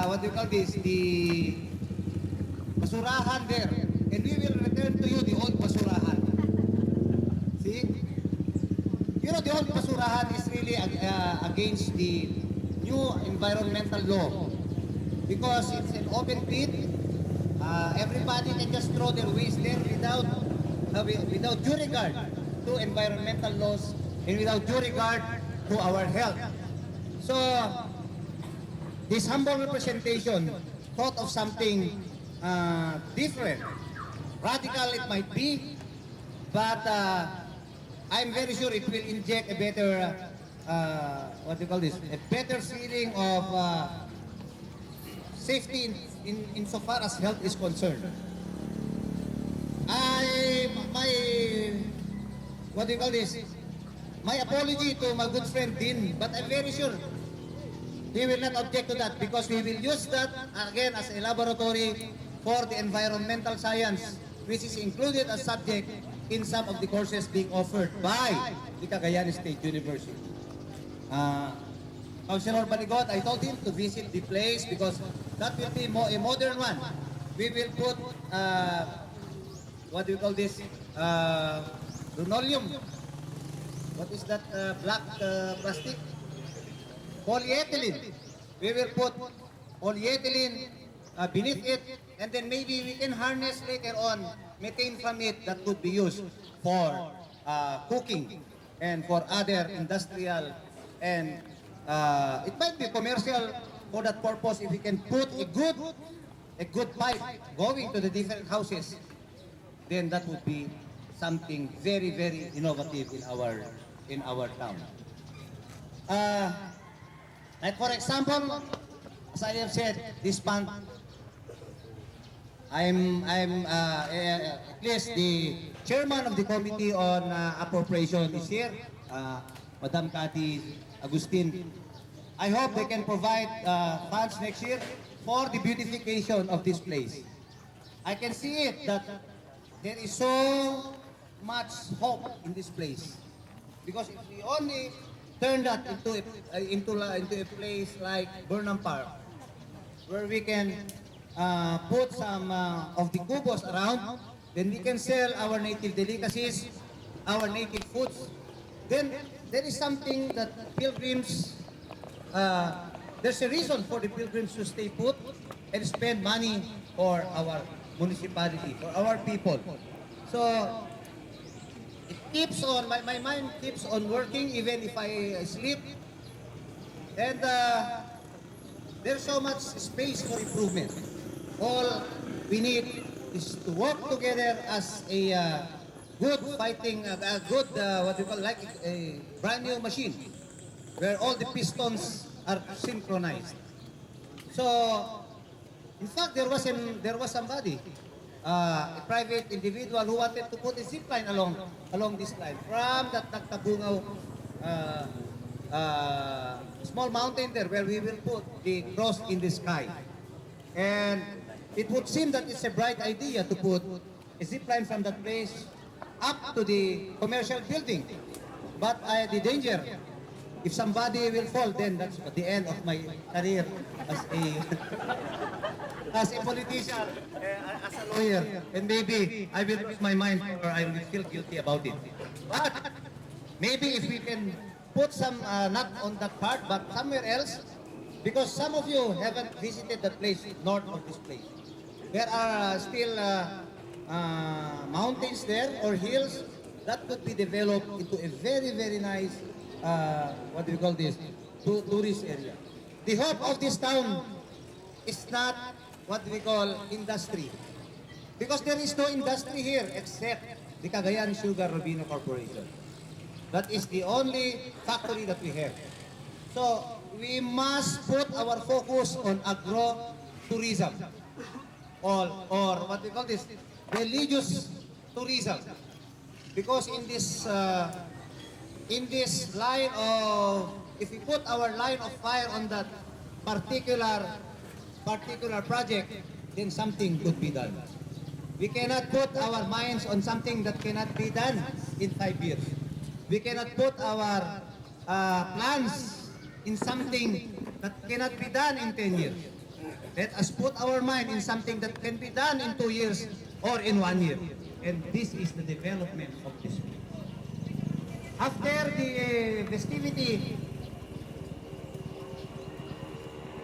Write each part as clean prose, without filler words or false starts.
what do you call this? The basurahan there. And we will return to you the old basurahan. See? You know, the old basurahan is really against the new environmental law. Because it's an open pit. Everybody can just throw their waste there without due regard to environmental laws and without due regard to our health. So, this humble representation thought of something different. Radical it might be, but I'm very sure it will inject a better, what do you call this, a better feeling of safety insofar as health is concerned. What do you call this? My apology to my good friend Dean, but I'm very sure he will not object to that because we will use that again as a laboratory for the environmental science, which is included as subject in some of the courses being offered by the Cagayan State University. Councilor Baligot, I told him to visit the place because that will be a modern one. We will put, what do you call this? Linoleum. What is that black plastic? Polyethylene. We will put polyethylene beneath it, and then maybe we can harness later on methane from it that could be used for cooking and for other industrial, and it might be commercial for that purpose if we can put a good pipe going to the different houses. Then that would be something very, very innovative in our town. Like for example, as I have said, this month, I'm at least the chairman of the committee on appropriation is here, Madam Cathy Agustin. I hope they can provide funds next year for the beautification of this place. I can see it that there is so much hope in this place because if we only turn that into a place like Burnham Park, where we can put some of the kubos around, then we can sell our native delicacies, our native foods. Then there is something that pilgrims, there's a reason for the pilgrims to stay put and spend money for our municipality, for our people. So it keeps on, my mind keeps on working even if I sleep. And there's so much space for improvement. All we need is to work together as a good fighting, good, what you call, like a brand new machine, where all the pistons are synchronized. So, in fact, there was somebody, a private individual who wanted to put a zip line along this line from that Nagtabungaw small mountain there where we will put the cross in the sky. And it would seem that it's a bright idea to put a zip line from that place up to the commercial building. But the danger, if somebody will fall, then that's the end of my career as a as a politician, as a lawyer, and maybe I will lose my mind or I will feel guilty about it. But maybe if we can put some, not on that part, but somewhere else, because some of you haven't visited the place north of this place. There are still mountains there or hills that could be developed into a very, very nice, what do you call this, tourist area. The hope of this town is not what we call industry. Because there is no industry here except the Cagayan Sugar Robino Corporation. That is the only factory that we have. So we must put our focus on agro-tourism or what we call this, religious tourism. Because in this line of, if we put our line of fire on that particular project, then something could be done. We cannot put our minds on something that cannot be done in 5 years. We cannot put our plans in something that cannot be done in 10 years. Let us put our mind in something that can be done in 2 years or in 1 year. And this is the development of this place. After the festivity,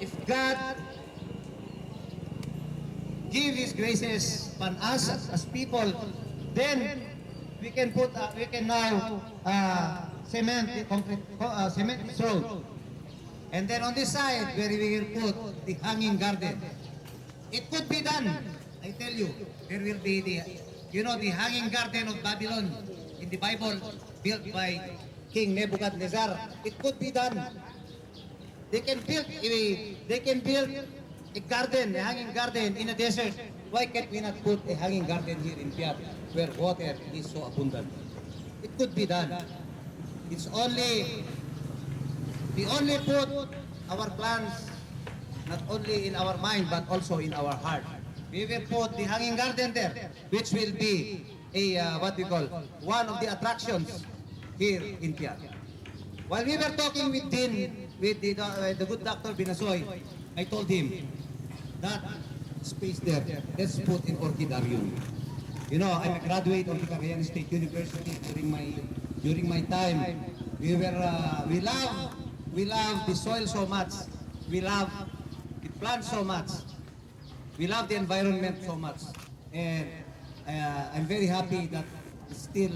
if God give His graces upon us as people, then we can now cement the concrete, cement this road. And then on this side, where we will put the hanging garden. It could be done. I tell you, there will be the hanging garden of Babylon in the Bible, built by King Nebuchadnezzar. It could be done. They can build a garden, a hanging garden in a desert. Why can't we not put a hanging garden here in Piat, where water is so abundant? It could be done. It's only, we only put our plans not only in our mind but also in our heart. We will put the hanging garden there, which will be a what we call one of the attractions here in Piat. While we were talking with Dean, with the good Dr. Binasoy, I told him that space there, let's put an orchidarium. You know, I'm a graduate of the Cagayan State University. During my time, we love the soil so much. We love the plant so much. We love the environment so much. And I'm very happy that it's still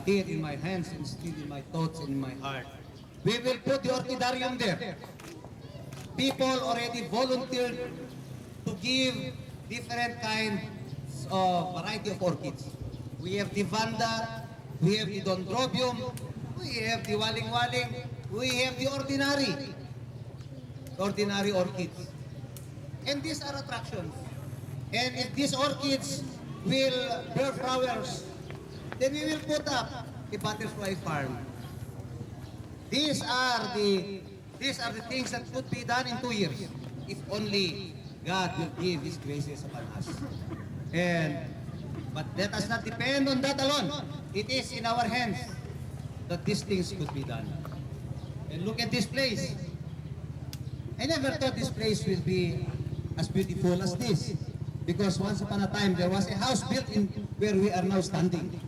here in my hands and still in my thoughts and in my heart. We will put the orchidarium there. People already volunteered to give different kinds of variety of orchids. We have the Vanda, we have the Dendrobium, we have the Waling-Waling, we have the ordinary orchids. And these are attractions. And if these orchids will bear flowers, then we will put up a butterfly farm. These are the things that could be done in 2 years, if only God will give His graces upon us. But let us not depend on that alone. It is in our hands that these things could be done. And look at this place. I never thought this place will be as beautiful as this, because once upon a time there was a house built in where we are now standing.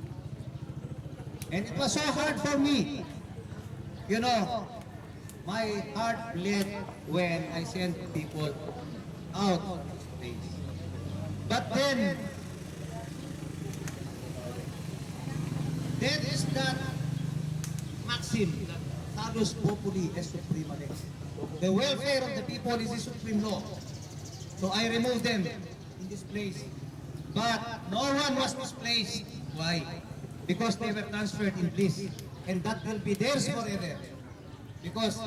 And it was so hard for me. You know, my heart bled when I sent people out of this place. But then there is that maxim that salus populi est suprema lex. The welfare of the people is the supreme law. So I removed them in this place. But no one was displaced. Why? Because they were transferred in bliss. And that will be theirs forever. Because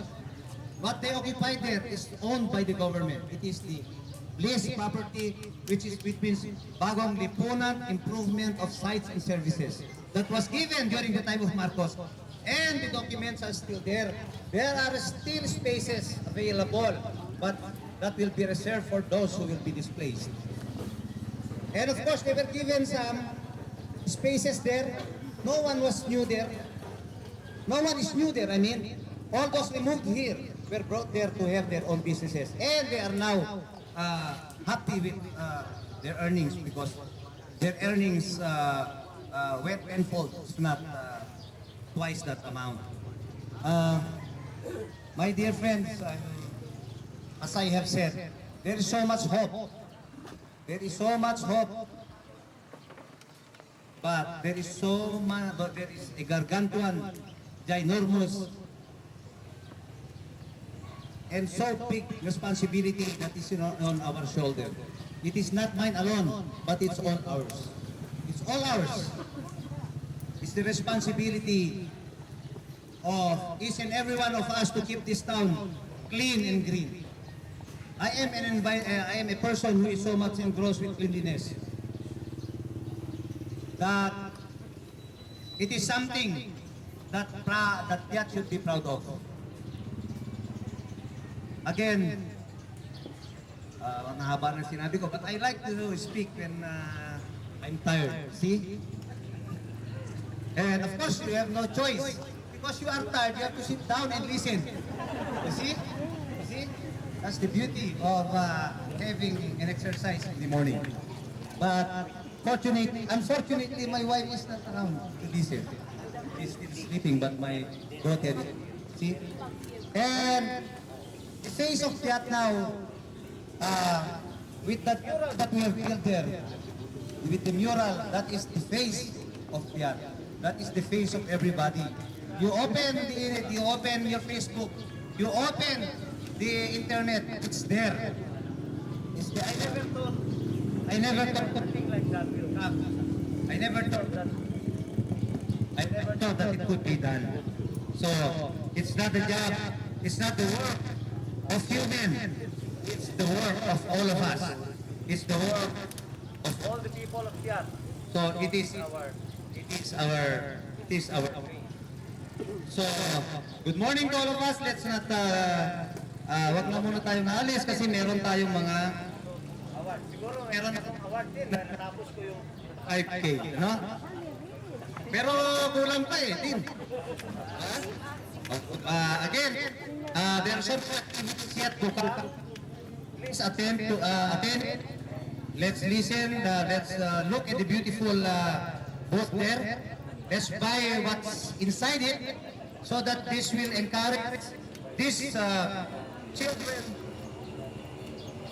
what they occupy there is owned by the government. It is the bliss property, which means bagong lipunan, improvement of sites and services. That was given during the time of Marcos. And the documents are still there. There are still spaces available, but that will be reserved for those who will be displaced. And of course, they were given some spaces there. No one was new there. No one is new there. I mean, all those removed here were brought there to have their own businesses. And they are now happy with their earnings, because their earnings went tenfold. It's not twice that amount. My dear friends, as I have said, there is so much hope. There is so much hope. But there is a gargantuan, ginormous, and so big responsibility that is on our shoulder. It is not mine alone, but it's all ours. It's all ours. It's the responsibility of each and every one of us to keep this town clean and green. I am a person who is so much engrossed with cleanliness that it is something that Piat should be proud of. Again, mahaba ng sinabi ko, but I like to speak when I'm tired. See? And of course, you have no choice. Because you are tired, you have to sit down and listen. You see? You see? That's the beauty of having an exercise in the morning. But unfortunately, my wife is not around to listen. She's still sleeping, but my daughter is. See? And the face of Piat now, with that mural that we have built there, with the mural, that is the face of Piat. That is the face of everybody. You open your Facebook, you open the internet, it's there. It's there. I never thought something like that will come. I never thought that it could be done. So it's not the job, it's not the work of human. It's the work of all of us. It's the work of all the people of Piat. So it is our. So good morning to all of us. Let's not wag na muna tayong naalis kasi meron tayong mga award. Siguro meron akong award din na natapos ko yung 5K, no? Pero kulang pa eh, din. Again, there are some activities yet to come. Please attend. Let's listen. Let's look at the beautiful booth there. Let's buy what's inside it so that this will encourage these children.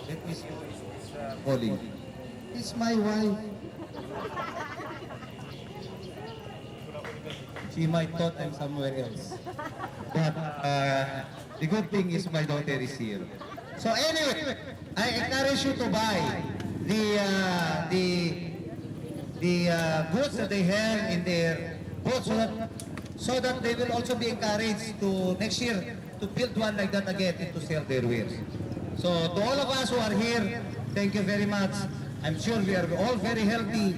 Let me see who is calling. It's my wife. She might thought I'm somewhere else. But the good thing is my daughter is here. So anyway, I encourage you to buy the goods that they have in their booths so that they will also be encouraged to next year to build one like that again and to sell their wares. So to all of us who are here, thank you very much. I'm sure we are all very healthy.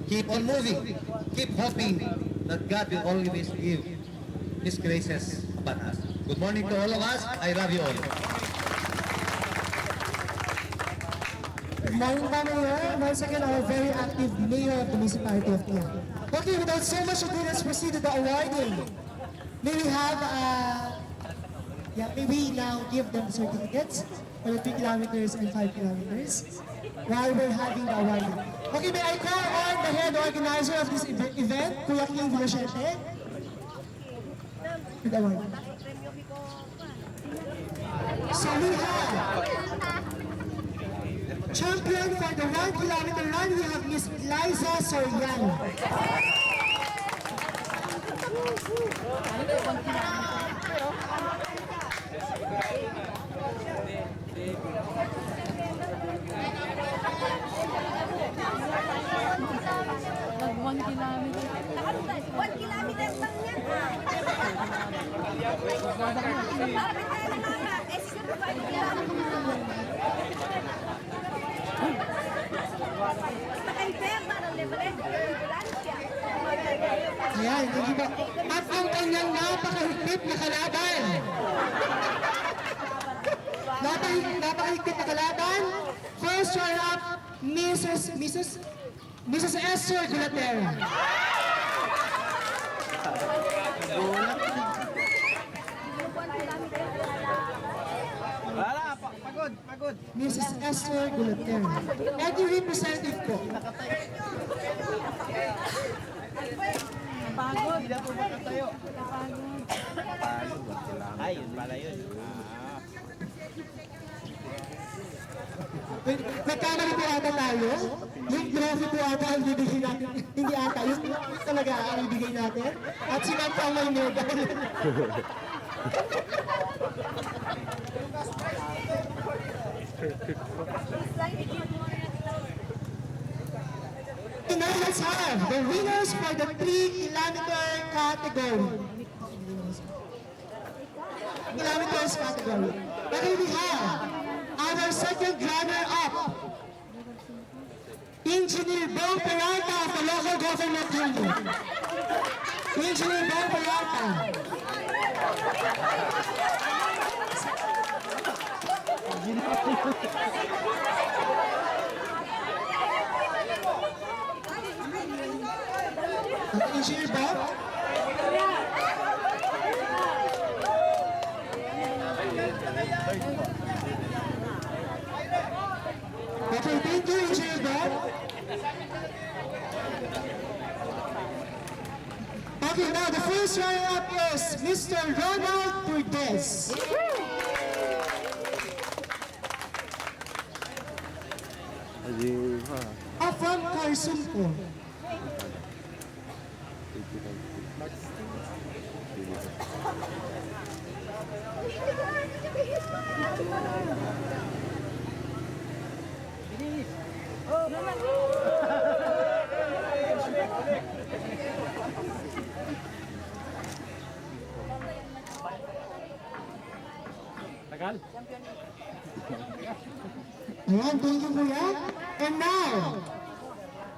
Keep on moving. Keep hoping that God will always give His graces upon us. Good morning to all of us. I love you all. Good morning, Mayor. Once again, our very active Mayor of the Municipality of Piat. Okay, without so much ado, let's proceed to the awarding. May we have, may we now give them the certificates for the 3 kilometers and 5 kilometers while we're having the awarding. Okay, may I call on the head organizer of this event, Kuya King Vilocente, with the award. So we have champion for the 1 kilometer run, we have Miss Liza Soriano. Mag 1 kilometer. 1 kilometer lang yan. Ayan, hindi ba? At ang kanyang napakahigpit na kalaban. Napakahigpit na kalaban. First runner-up, Mrs. Esther Gulatera. Pagod. Mrs. Esther Gulatera. And yung representative ko. Pagod. Hindi na po makatayo. Pagod. Ay, yun pala yun. May kamali po ata tayo. Yung trophy po ata ang bibigay natin. Hindi ata. Yung talaga ang bibigay natin. At si Ma'am ang may medal. Now let's have the winners for the 3-kilometer category. Kilometers category. Okay, we have our second runner-up, Engineer Bong Peralta of the local government unit. Engineer Bong Peralta. Engineer Bong. Okay, thank you, Engineer Ben. Okay, now the first runner-up is Mr. Ronald Cortez. From Carsunco. Tagal. Ayan, thank you, Kuya. And now,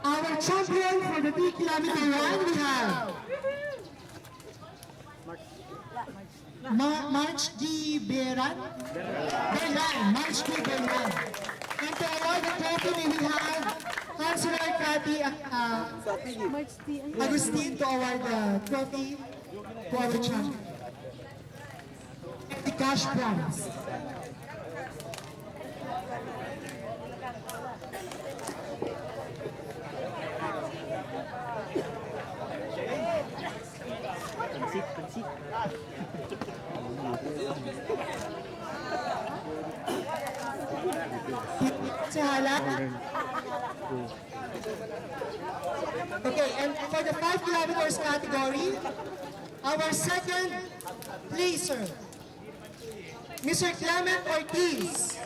our champion for the 3-kilometer run, we have March D. Beran. March D. Beran. And to award the trophy, we have Councilor Cathy March D. Agustin to award the trophy to our champion. And the cash prize. Sa halat. Okay, and for the 5 kilometers category, our second placer, Mr. Clement Ortiz.